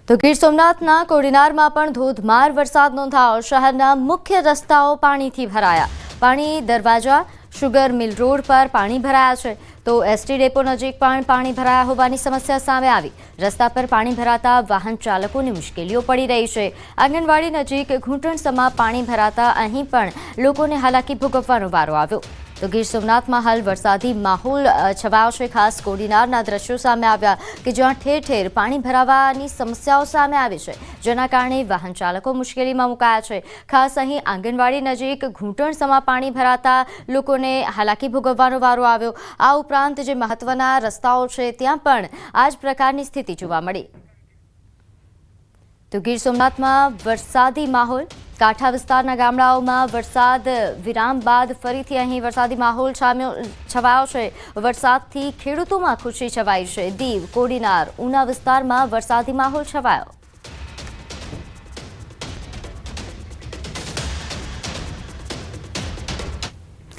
તો ગીર સોમનાથના કોડીનારમાં પણ ધોધમાર વરસાદ નોંધાયો। શહેરના મુખ્ય રસ્તાઓ પાણીથી ભરાયા। પાણી દરવાજા શુગર મિલ રોડ પર પાણી ભરાયા છે તો એસટી ડેપો નજીક પણ પાણી ભરાયા હોવાની સમસ્યા સામે આવી। રસ્તા પર પાણી ભરાતા વાહન ચાલકોને મુશ્કેલીઓ પડી રહી છે। આંગણવાડી નજીક ઘૂંટણસમાં પાણી ભરાતા અહીં પણ લોકોને હાલાકી ભોગવવાનો વારો આવ્યો। तो गीर सोमनाथ में हाल वरसादी माहौल छवायो छे। खास कोडीनारना दृश्यों सामे आव्या कि ज्यां ठेर ठेर पाणी भरावानी समस्याओं सामे आवी छे, जेना कारणे वाहन चालको मुश्केलीमां मुकाया छे। खास અહીં આંગણવાડી નજીક ઘૂંટણસમાં પાણી ભરાતા લોકોને હાલાકી ભોગવવાનો વારો આવ્યો। આ ઉપરાંત જે મહત્વના રસ્તાઓ છે ત્યાં પણ આ જ પ્રકારની સ્થિતિ જોવા મળી। तो गीर सोमनाथ में वरसादी माहौल। कांठा विस्तारना गामडाओमां वरसाद विराम बाद फरीथी अहीं वरसादी माहौल छवायो छे। वरसादथी खेडूतोमां खुशी छवाई छे। दीव, कोडीनार, ऊना विस्तारमां वरसादी माहौल छवायो।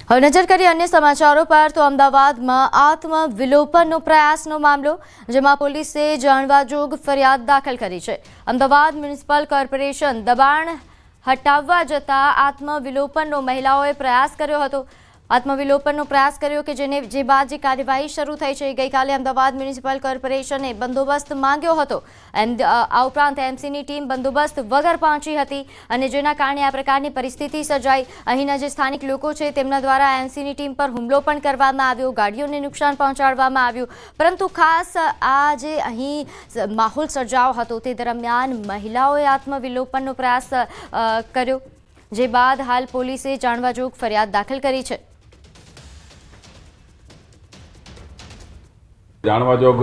હવે નજર કરીએ અન્ય સમાચારો પર। તો અમદાવાદમાં આત્મવિલોપનનો પ્રયાસનો મામલો, જેમાં પોલીસે જાણવાજોગ ફરિયાદ દાખલ કરી છે। અમદાવાદ મ્યુનિસિપલ કોર્પોરેશન દબાણ હટાવવા જતા આત્મવિલોપનનો મહિલાઓએ પ્રયાસ કર્યો હતો। આત્મવિલોપનનો પ્રયાસ કર્યો કે જે બાદ જે કાર્યવાહી શરૂ થઈ છે। ગઈકાલે અમદાવાદ મ્યુનિસિપલ કોર્પોરેશને બંદોબસ્ત માંગ્યો હતો। આ ઉપરાંત એમસીની ટીમ બંદોબસ્ત વગર પહોંચી હતી અને જેના કારણે આ પ્રકારની પરિસ્થિતિ સર્જાઈ। અહીંના જે સ્થાનિક લોકો છે તેમના દ્વારા એમસીની ટીમ પર હુમલો પણ કરવામાં આવ્યો, ગાડીઓને નુકસાન પહોંચાડવામાં આવ્યું। પરંતુ ખાસ આ જે અહીં માહોલ સર્જાયો હતો તે દરમિયાન મહિલાઓએ આત્મવિલોપનનો પ્રયાસ કર્યો, જે બાદ હાલ પોલીસે જાણવાજોગ ફરિયાદ દાખલ કરી છે। જાણવાજોગ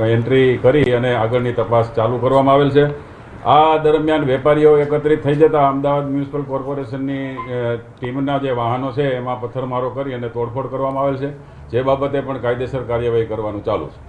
એન્ટ્રી કરી અને આગળની તપાસ ચાલુ કરવામાં આવેલ છે। આ દરમિયાન વેપારીઓ એકત્રિત થઈ જતા અમદાવાદ મ્યુનિસિપલ કોર્પોરેશનની ટીમના જે વાહનો છે એમાં પથ્થરમારો કરી અને તોડફોડ કરવામાં આવેલ છે, જે બાબતે પણ કાયદેસર કાર્યવાહી કરવાનું ચાલુ છે।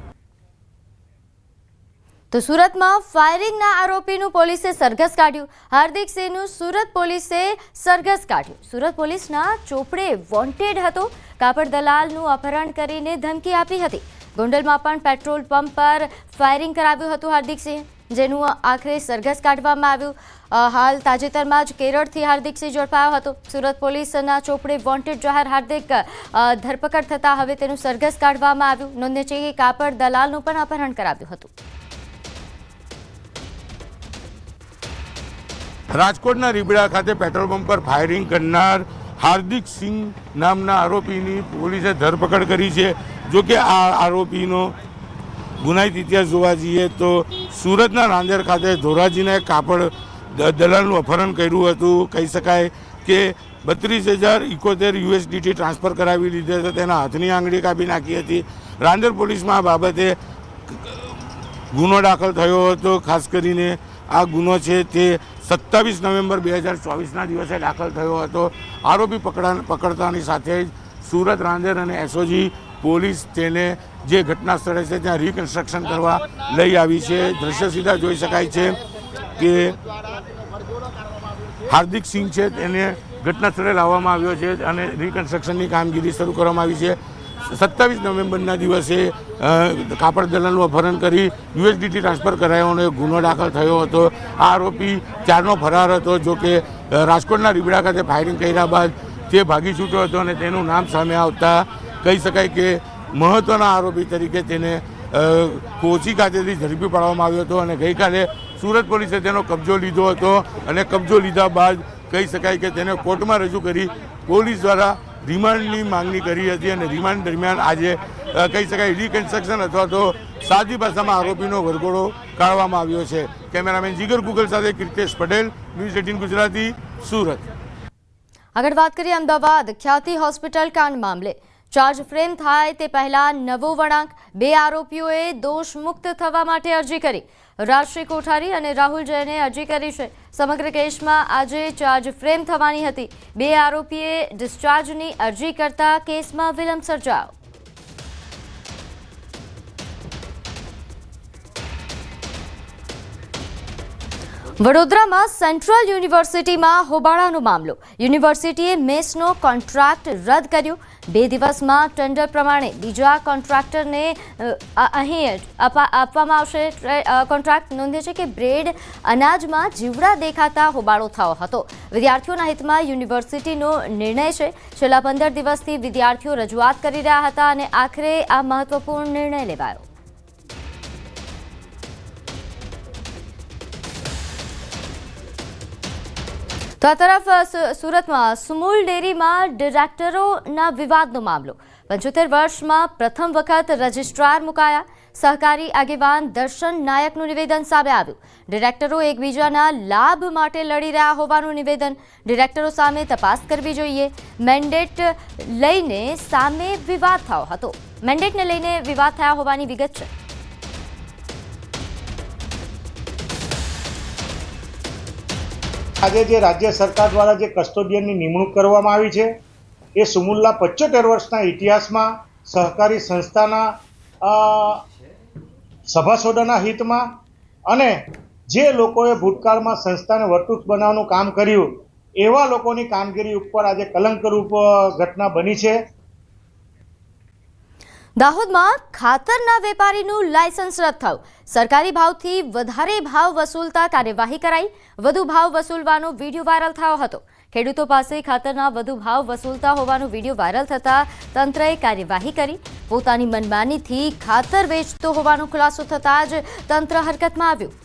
તો સુરતમાં ફાયરિંગના આરોપીનું પોલીસે સરઘસ કાઢ્યું। હાર્દિક સિંહનું સુરત પોલીસે સરઘસ કાઢ્યું। સુરત પોલીસના ચોપડે વોન્ટેડ હતો। કાપડ દલાલનું અપહરણ કરીને ધમકી આપી હતી। ગોંડલમાં પણ પેટ્રોલ પંપ પર ફાયરિંગ કરાવ્યું હતું હાર્દિક સિંહ, જેનું આખરે સરઘસ કાઢવામાં આવ્યું। હાલ તાજેતરમાં જ કેરળથી હાર્દિક સિંહ ઝડપાયો હતો। સુરત પોલીસના ચોપડે વોન્ટેડ જાહેર હાર્દિક ધરપકડ થતાં હવે તેનું સરઘસ કાઢવામાં આવ્યું। નોંધનીય છે કે કાપડ દલાલનું પણ અપહરણ કરાવ્યું હતું। રાજકોટના રીબડા ખાતે પેટ્રોલ પંપ પર ફાયરિંગ કરનાર હાર્દિક સિંહ નામના આરોપીની પોલીસે ધરપકડ કરી છે। જો કે આ આરોપીનો ગુનાહિત ઇતિહાસ જોવા જઈએ તો સુરતના રાંદેર ખાતે ધોરાજીના એક કાપડ દલાલનું અપહરણ કર્યું હતું। કહી શકાય કે 32,071 USDT ટ્રાન્સફર કરાવી લીધા હતા, તેના હાથની આંગળી કાપી નાખી હતી। રાંદેર પોલીસમાં આ બાબતે ગુનો દાખલ થયો હતો। ખાસ કરીને આ ગુનો છે તે 27 નવેમ્બર 2024ના દિવસે દાખલ થયો હતો। આરોપી પકડતાની સાથે જ સુરત, રાંદેર અને એસઓજી પોલીસ તેને જે ઘટના સ્થળે છે ત્યાં રિકન્સ્ટ્રક્શન કરવા લઈ આવી છે। દ્રશ્ય સીધા જોઈ શકાય છે કે હાર્દિક સિંહ છે તેને ઘટના સ્થળે લાવવામાં આવ્યો છે અને રિકન્સ્ટ્રક્શનની કામગીરી શરૂ કરવામાં આવી છે। 27 નવેમ્બરના દિવસે કાપડ દલાલનું અપહરણ કરી USDT ટ્રાન્સફર કરાયોનો એક ગુનો દાખલ થયો હતો। આ આરોપી ચારનો ફરાર હતો। જો કે રાજકોટના રીબડા ખાતે ફાયરિંગ કર્યા બાદ તે ભાગી છૂટ્યો હતો અને તેનું નામ સામે આવતા કહી શકાય કે મહત્ત્વના આરોપી તરીકે તેને કોચી ખાતેથી ઝડપી પાડવામાં આવ્યો હતો અને ગઈકાલે સુરત પોલીસે તેનો કબજો લીધો હતો અને કબજો લીધા બાદ કહી શકાય કે તેને કોર્ટમાં રજૂ કરી પોલીસ દ્વારા રિમાન્ડની માંગણી કરી હતી અને રિમાન્ડ દરમિયાન આજે કહી શકાય રિકન્સ્ટ્રક્શન અથવા તો સાદી ભાષામાં આરોપીનો વરઘોડો કાઢવામાં આવ્યો છે। કેમેરામેન જીગર ગુગલ સાથે કીર્તેશ પટેલ, ન્યૂઝ 18 ગુજરાતી, સુરત। આગળ વાત કરીએ અમદાવાદ ખ્યાતિ હોસ્પિટલ કાંડ મામલે। ચાર્જ ફ્રેમ થાય તે પહેલા નવો વળાંક। 2 આરોપીઓએ દોષ મુક્ત થવા માટે અરજી કરી। રાષ્ટ્રીય કોઠારી અને રાહુલ જૈને અરજી કરી છે। સમગ્ર કેસમાં આજે ચાર્જ ફ્રેમ થવાની હતી। 2 આરોપીએ ડિસ્ચાર્જની અરજી કરતા કેસમાં વિલંબ સર્જાયો। વડોદરામાં સેન્ટ્રલ યુનિવર્સિટીમાં હોબાળાનો મામલો। યુનિવર્સિટીએ મેસનો કોન્ટ્રાક્ટ રદ કર્યો। 2 દિવસમાં ટેન્ડર પ્રમાણે બીજા કોન્ટ્રાક્ટરને અહીં આપવામાં આવશે કોન્ટ્રાક્ટ. નોંધે છે કે બ્રેડ અનાજમાં જીવડા દેખાતા હોબાળો થયો હતો. વિદ્યાર્થીઓના હિતમાં યુનિવર્સિટીનો નિર્ણય છે. છેલ્લા 15 દિવસથી વિદ્યાર્થીઓ રજૂઆત કરી રહ્યા હતા અને આખરે આ મહત્વપૂર્ણ નિર્ણય લેવાયો. તો આ તરફ સુરતમાં સુમુલ ડેરીમાં ડિરેક્ટરોના વિવાદનો મામલો. 75 વર્ષમાં પ્રથમ વખત રજિસ્ટ્રાર મુકાયા. સહકારી આગેવાન દર્શન નાયકનું નિવેદન સામે આવ્યું. ડિરેક્ટરો એકબીજાના લાભ માટે લડી રહ્યા હોવાનું નિવેદન. ડિરેક્ટરો સામે તપાસ કરવી જોઈએ. મેન્ડેટ લઈને સામે વિવાદ થયો હતો. મેન્ડેટને લઈને વિવાદ થયા હોવાની વિગત છે. આજે જે રાજ્ય સરકાર દ્વારા જે કસ્ટોડિયનની નિમણૂક કરવામાં આવી છે એ સુમુલના 75 વર્ષના ઇતિહાસમાં સહકારી સંસ્થાના સભાસદોના હિતમાં અને જે લોકોએ ભૂતકાળમાં સંસ્થાને વર્તુળ બનાવવાનું કામ કર્યું એવા લોકોની કામગીરી ઉપર આજે કલંકરૂપ ઘટના બની છે. દાહોદમાં ખાતરના વેપારીનું લાયસન્સ રદ થયું. સરકારી ભાવથી વધારે ભાવ વસૂલતા કાર્યવાહી કરાઈ. વધુ ભાવ વસૂલવાનો વિડીયો વાયરલ થયો હતો. ખેડૂતો પાસે ખાતરના વધુ ભાવ વસૂલતા હોવાનો વિડીયો વાયરલ થતા તંત્રએ કાર્યવાહી કરી. પોતાની મનમાનીથી ખાતર વેચતો હોવાનો ખુલાસો થતાં જ તંત્ર હરકતમાં આવ્યું.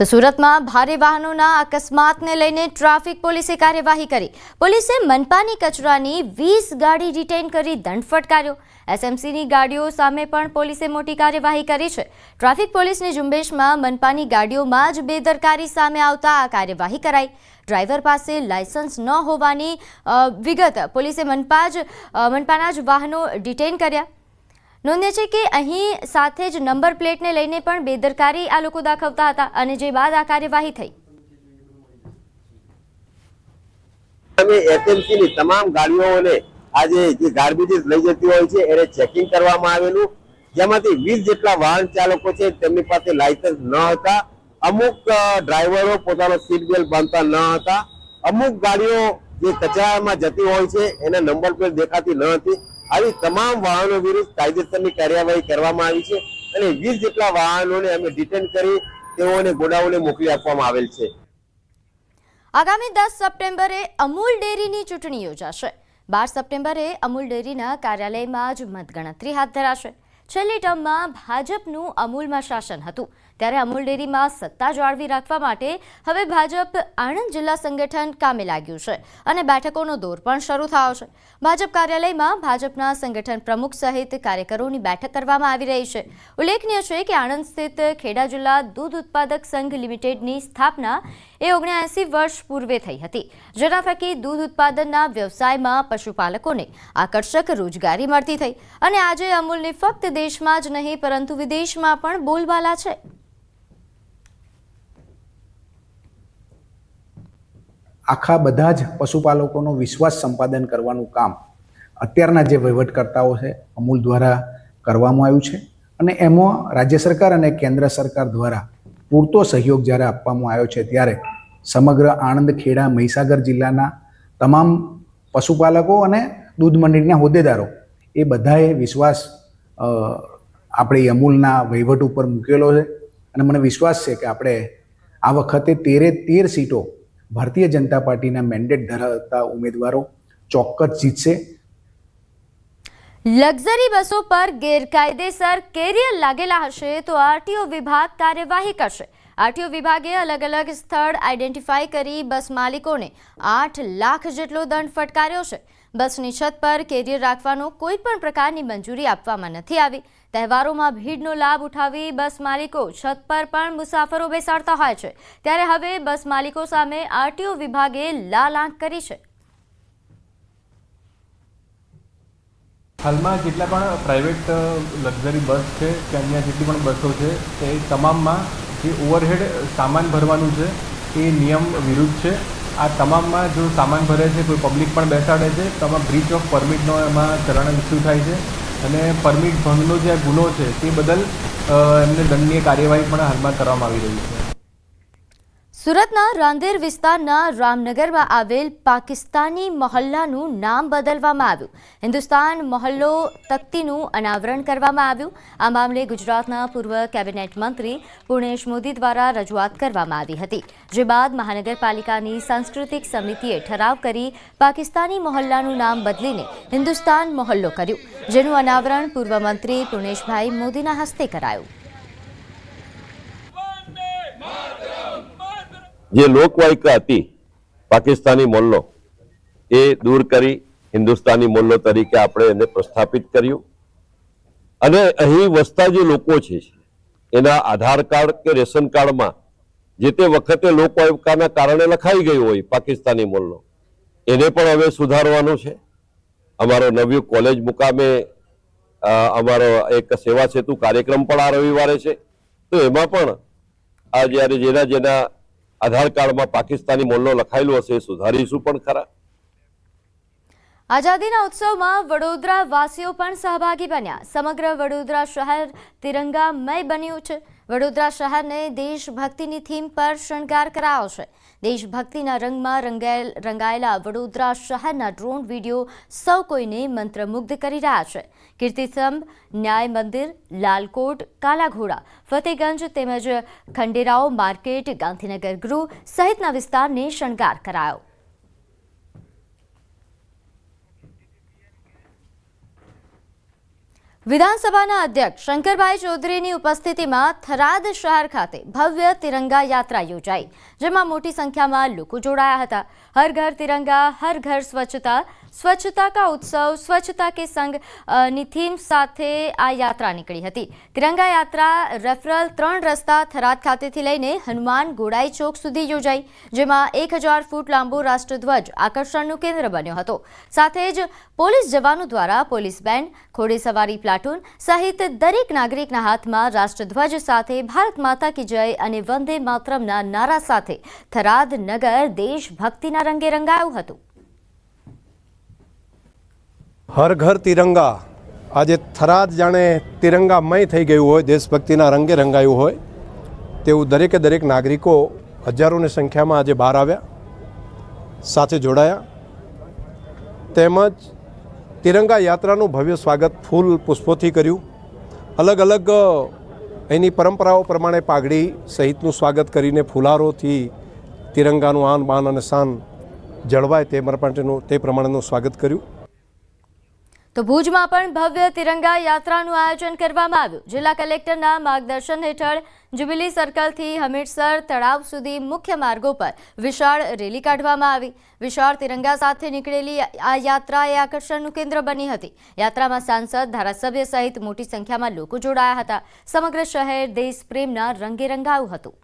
તો સુરતમાં ભારે વાહનોના અકસ્માતને લઈને ટ્રાફિક પોલીસે કાર્યવાહી કરી. પોલીસે મનપાની કચરાની 20 ગાડી ડિટેઇન કરી દંડ ફટકાર્યો. એસએમસીની ગાડીઓ સામે પણ પોલીસે મોટી કાર્યવાહી કરી છે. ટ્રાફિક પોલીસની ઝુંબેશમાં મનપાની ગાડીઓમાં જ બેદરકારી સામે આવતા આ કાર્યવાહી કરાઈ. ડ્રાઈવર પાસે લાયસન્સ ન હોવાની વિગત પોલીસે મનપાના જ વાહનો ડિટેઇન કર્યા. નોંધ્ય છે કે અહીં સાથે જ નંબર પ્લેટને લઈને પણ બેદરકારી આ લોકો દાખવતા હતા અને જે બાદ આ કાર્યવાહી થઈ. અમે એસએમસીની તમામ ગાડીઓને આજે જે ગાર્બેજીસ લઈ જતી હોય છે એને ચેકિંગ કરવામાં આવેલું, જેમાંથી 20 જેટલા વાહન ચાલકો છે તેમની પાસે લાયસન્સ ન હતા. અમુક ડ્રાઈવરો પોતાનો સીટ બેલ્ટ બાંધતા ન હતા. અમુક ગાડીઓ જે કચરામાં જતી હોય છે એના નંબર પ્લેટ દેખાતી ન હતી. આવી તમામ વાહનો વિરુદ્ધ કાયદેસરની કાર્યવાહી કરવામાં આવી છે અને 20 જેટલા વાહનોને અમે ડિટેન કરી તેઓને ગોડાઉને મોકલી આપવામાં આવેલ છે. આગામી 10 સપ્ટેમ્બરે અમૂલ ડેરીની ચૂંટણી યોજાશે. 12 સપ્ટેમ્બરે અમૂલ ડેરીના કાર્યાલયમાં જ મતગણતરી હાથ ધરાશે. છેલ્લી ટર્મમાં ભાજપનું અમૂલમાં શાસન હતું, ત્યારે અમૂલ ડેરીમાં સત્તા જાળવી રાખવા માટે હવે ભાજપ આણંદ જિલ્લા સંગઠન કામે લાગ્યું છે અને બેઠકોનો દોર પણ શરૂ થયો છે. ભાજપ કાર્યાલયમાં ભાજપના સંગઠન પ્રમુખ સહિત કાર્યકરોની બેઠક કરવામાં આવી રહી છે. ઉલ્લેખનીય છે કે આણંદ સ્થિત ખેડા જિલ્લા દૂધ ઉત્પાદક સંઘ લિમિટેડની સ્થાપના 79 વર્ષ પૂર્વે થઈ હતી, જેના થકી દૂધ ઉત્પાદનના વ્યવસાયમાં પશુપાલકોને આકર્ષક રોજગારી મળતી થઈ અને આજે અમૂલની ફક્ત દેશમાં જ નહીં પરંતુ વિદેશમાં પણ બોલબાલા છે. આખા બધા જ પશુપાલકોનો વિશ્વાસ સંપાદન કરવાનું કામ અત્યારના જે વહીવટકર્તાઓ છે અમૂલ દ્વારા કરવામાં આવ્યું છે અને એમાં રાજ્ય સરકાર અને કેન્દ્ર સરકાર દ્વારા પૂરતો સહયોગ જ્યારે આપવામાં આવ્યો છે ત્યારે સમગ્ર આણંદ, ખેડા, મહીસાગર જિલ્લાના તમામ પશુપાલકો અને દૂધ મંડળીના હોદ્દેદારો એ બધાએ વિશ્વાસ આપણી અમૂલના વહીવટ ઉપર મૂકેલો છે અને મને વિશ્વાસ છે કે આપણે આ વખતે 13 સીટો ભારતીય જનતા પાર્ટીના મેન્ડેટ ધરાવતા ઉમેદવારો ચોક્કસ જીતશે. લક્ઝરી બસો પર ગેરકાયદેસર કેરિયર લાગેલા હશે તો આરટીઓ વિભાગ કાર્યવાહી કરશે. આરટીઓ વિભાગે અલગ અલગ સ્થળ આઈડેન્ટિફાઈ કરી બસ માલિકોને 8 લાખ જેટલો દંડ ફટકાર્યો છે. બસની છત પર કેરિયર રાખવાનો કોઈ પણ પ્રકારની મંજૂરી આપવામાં નથી આવી. તહેવારોમાં ભીડનો લાભ ઉઠાવી બસ માલિકો છત પર પણ મુસાફરો બેસાડતા હોય છે, ત્યારે હવે બસ માલિકો સામે આરટીઓ વિભાગે લાલ આંખ કરી છે. હાલમાં જેટલા પણ પ્રાઇવેટ લક્ઝરી બસ છે કે અન્ય જેટલી પણ બસો છે તે તમામમાં જે ઓવરહેડ સામાન ભરવાનું છે એ નિયમ વિરુદ્ધ છે. આ તમામમાં જો સામાન ભરે છે કોઈ પબ્લિક પણ બેસાડે છે તો આમાં બ્રીચ ઓફ પરમિટનો એમાં ચલણ ઇસ્યુ થાય છે અને પરમિટ ભંગનો જે ગુનો છે તે બદલ એમને દંડનીય કાર્યવાહી પણ હાલમાં કરવામાં આવી રહી છે. સુરતના રાંદેર વિસ્તારના રામનગરમાં આવેલ પાકિસ્તાની મહોલ્લાનું નામ બદલવામાં આવ્યું. હિન્દુસ્તાન મહોલ્લો તકતીનું અનાવરણ કરવામાં આવ્યું. આ મામલે ગુજરાતના પૂર્વ કેબિનેટ મંત્રી પુણેશ મોદી દ્વારા રજૂઆત કરવામાં આવી હતી, જે બાદ મહાનગરપાલિકાની સાંસ્કૃતિક સમિતિએ ઠરાવ કરી પાકિસ્તાની મહોલ્લાનું નામ બદલીને હિન્દુસ્તાન મહોલ્લો કર્યું, જેનું અનાવરણ પૂર્વ મંત્રી પુણેશભાઈ મોદીના હસ્તે કરાયું. જે લોકવાયકા હતી પાકિસ્તાની મોલ્લો એ દૂર કરી હિન્દુસ્તાની મોલ્લો તરીકે આપણે એને પ્રસ્થાપિત કર્યું અને અહીં વસતા જે લોકો છે એના આધાર કાર્ડ કે રેશન કાર્ડમાં જે તે વખતે લોકવાયકાના કારણે લખાઈ ગયું હોય પાકિસ્તાની મોલ્લો એને પણ હવે સુધારવાનું છે. અમારો નવી કોલેજ મુકામે અમારો એક સેવા સેતુ કાર્યક્રમ પણ આ રવિવારે છે, તો એમાં પણ આ જ્યારે જેના આધાર કાર્ડમાં પાકિસ્તાની મોલ્લો લખાયેલો હશે એ સુધારીશું પણ ખરા. આઝાદીના ઉત્સવમાં વડોદરા વાસીઓ પણ સહભાગી બન્યા. સમગ્ર વડોદરા શહેર તિરંગામય બન્યું છે. વડોદરા શહેરને દેશભક્તિની થીમ પર શણગાર કરાયો છે. દેશભક્તિના રંગમાં રંગાયેલા વડોદરા શહેરના ડ્રોન વિડીયો સૌ કોઈને મંત્રમુગ્ધ કરી રહ્યા છે. કીર્તિસ્તંભ, ન્યાય મંદિર, લાલકોટ, કાલાઘોડા, ફતેગંજ તેમજ ખંડેરાવ માર્કેટ, ગાંધીનગર ગૃહ સહિતના વિસ્તારને શણગાર કરાયો. વિધાનસભાના અધ્યક્ષ શંકરભાઈ ચૌધરીની ઉપસ્થિતિમાં થરાદ શહેર ખાતે ભવ્ય તિરંગા યાત્રા યોજાઈ, જેમાં મોટી સંખ્યામાં લોકો જોડાયા હતા. હર ઘર તિરંગા, હર ઘર સ્વચ્છતા, સ્વચ્છતા કા ઉત્સવ, સ્વચ્છતા કે સંગ ની થીમ સાથે આ યાત્રા નીકળી હતી. તિરંગા યાત્રા રેફરલ 3 રસ્તા થરાદ ખાતેથી લઈને હનુમાન ગોડાઈ ચોક સુધી યોજાઈ, જેમાં 1000 ફૂટ લાંબો રાષ્ટ્રધ્વજ આકર્ષણનું કેન્દ્ર બન્યો હતો. સાથે જ પોલીસ જવાનો દ્વારા પોલીસ બેન્ડ, ઘોડેસવારી પ્લાટૂન સહિત દરેક નાગરિકના હાથમાં રાષ્ટ્રધ્વજ સાથે ભારત માતા કી જય અને વંદે માતરમના નારા સાથે થરાદ નગર દેશભક્તિના રંગે રંગાયું હતું. હર ઘર તિરંગા આજે થરાદ જાણે તિરંગામય થઈ ગયું હોય, દેશભક્તિના રંગે રંગાયું હોય તેવું દરેક નાગરિકો હજારોની સંખ્યામાં આજે બહાર આવ્યા, સાથે જોડાયા. તેમજ તિરંગા યાત્રાનું ભવ્ય સ્વાગત ફૂલ પુષ્પોથી કર્યું. અલગ અલગ એની પરંપરાઓ પ્રમાણે પાઘડી સહિતનું સ્વાગત કરીને ફુલારોથી તિરંગાનું આન બાન અને શાન જળવાય તે પ્રમાણેનું સ્વાગત કર્યું. તો ભુજમાં પણ ભવ્ય તિરંગા યાત્રાનું આયોજન કરવામાં આવ્યું. જિલ્લા કલેક્ટરના માર્ગદર્શન હેઠળ જ્યુબિલી સર્કલથી હમીરસર તળાવ સુધી મુખ્ય માર્ગો પર વિશાળ રેલી કાઢવામાં આવી. વિશાળ તિરંગા સાથે નીકળેલી આ યાત્રા એ આકર્ષણનું કેન્દ્ર બની હતી. યાત્રામાં સાંસદ, ધારાસભ્ય સહિત મોટી સંખ્યામાં લોકો જોડાયા હતા. સમગ્ર શહેર દેશપ્રેમના રંગે રંગાયું હતું.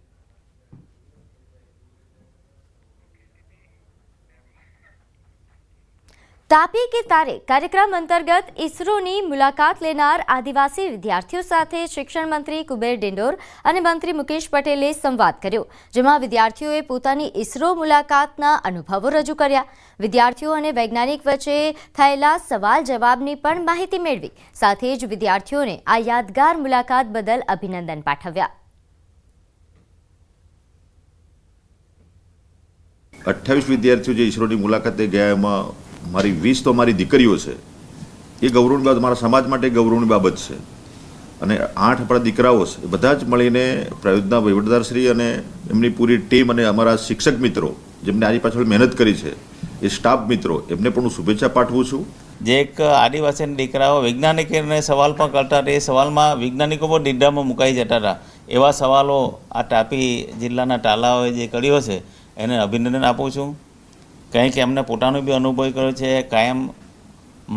તાપી કે તારે કાર્યક્રમ અંતર્ગત ઇસરોની મુલાકાત લેનાર આદિવાસી વિદ્યાર્થીઓ સાથે શિક્ષણ મંત્રી કુબેર ડિંડોર અને મંત્રી મુકેશ પટેલે સંવાદ કર્યો, જેમાં વિદ્યાર્થીઓએ પોતાની ઇસરો મુલાકાતના અનુભવો રજૂ કર્યા. વિદ્યાર્થીઓ અને વૈજ્ઞાનિક વચ્ચે થયેલા સવાલ જવાબની પણ માહિતી મેળવી. સાથે જ વિદ્યાર્થીઓને આ યાદગાર મુલાકાત બદલ અભિનંદન પાઠવ્યા. 28 વિદ્યાર્થીઓ જે ઇસરોની મુલાકાતે ગયા એમાં મારી 20 તો મારી દીકરીઓ છે. એ ગૌરવની બાબત, મારા સમાજ માટે ગૌરવની બાબત છે. અને 8 આપણા દીકરાઓ છે. એ બધા જ મળીને પ્રયોજના વહીવટદારશ્રી અને એમની પૂરી ટીમ અને અમારા શિક્ષક મિત્રો જેમને આની પાછળ મહેનત કરી છે, એ સ્ટાફ મિત્રો, એમને પણ હું શુભેચ્છા પાઠવું છું. જે એક આદિવાસીના દીકરાઓ વૈજ્ઞાનિકોને સવાલ પણ કરતા હતા, એ સવાલમાં વૈજ્ઞાનિકો પણ નિંદામાં મુકાઈ જતા હતા. એવા સવાલો આ તાપી જિલ્લાના તાલાઓએ જે કર્યો છે એને અભિનંદન આપું છું. કંઈક એમને પોતાનો બી અનુભવ કર્યો છે. કાયમ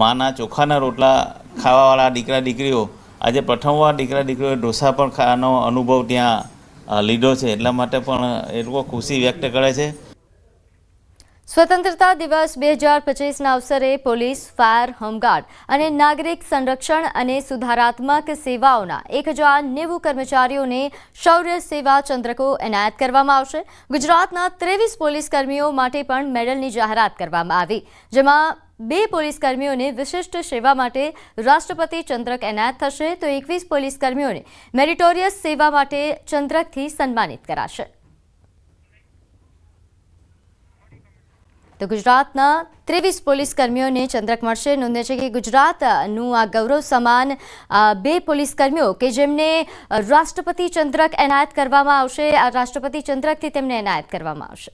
માના ચોખાના રોટલા ખાવાવાળા દીકરા દીકરીઓ આજે પ્રથમવાર દીકરા દીકરીઓએ ઢોસા પણ ખાવાનો અનુભવ ત્યાં લીધો છે. એટલા માટે પણ એ લોકો ખુશી વ્યક્ત કરે છે. સ્વતંત્રતા દિવસ 2025ના અવસરે પોલીસ, ફાયર, હોમગાર્ડ અને નાગરિક સંરક્ષણ અને સુધારાત્મક સેવાઓના 1090 કર્મચારીઓને શૌર્ય સેવા ચંદ્રકો એનાયત કરવામાં આવશે. ગુજરાતના 23 પોલીસ કર્મીઓ માટે પણ મેડલની જાહેરાત કરવામાં આવી, જેમાં 2 પોલીસ કર્મીઓને વિશિષ્ટ સેવા માટે રાષ્ટ્રપતિ ચંદ્રક એનાયત થશે તો 21 પોલીસ કર્મીઓને મેરિટોરિયસ સેવા માટે ચંદ્રકથી સન્માનિત કરાશે. તો ગુજરાતના 23 પોલીસ કર્મીઓને ચંદ્રક મળશે. નોંધે છે કે ગુજરાતનું આ ગૌરવ સમાન 2 પોલીસ કર્મીઓ કે જેમને રાષ્ટ્રપતિ ચંદ્રક એનાયત કરવામાં આવશે, આ રાષ્ટ્રપતિ ચંદ્રકથી તેમને એનાયત કરવામાં આવશે.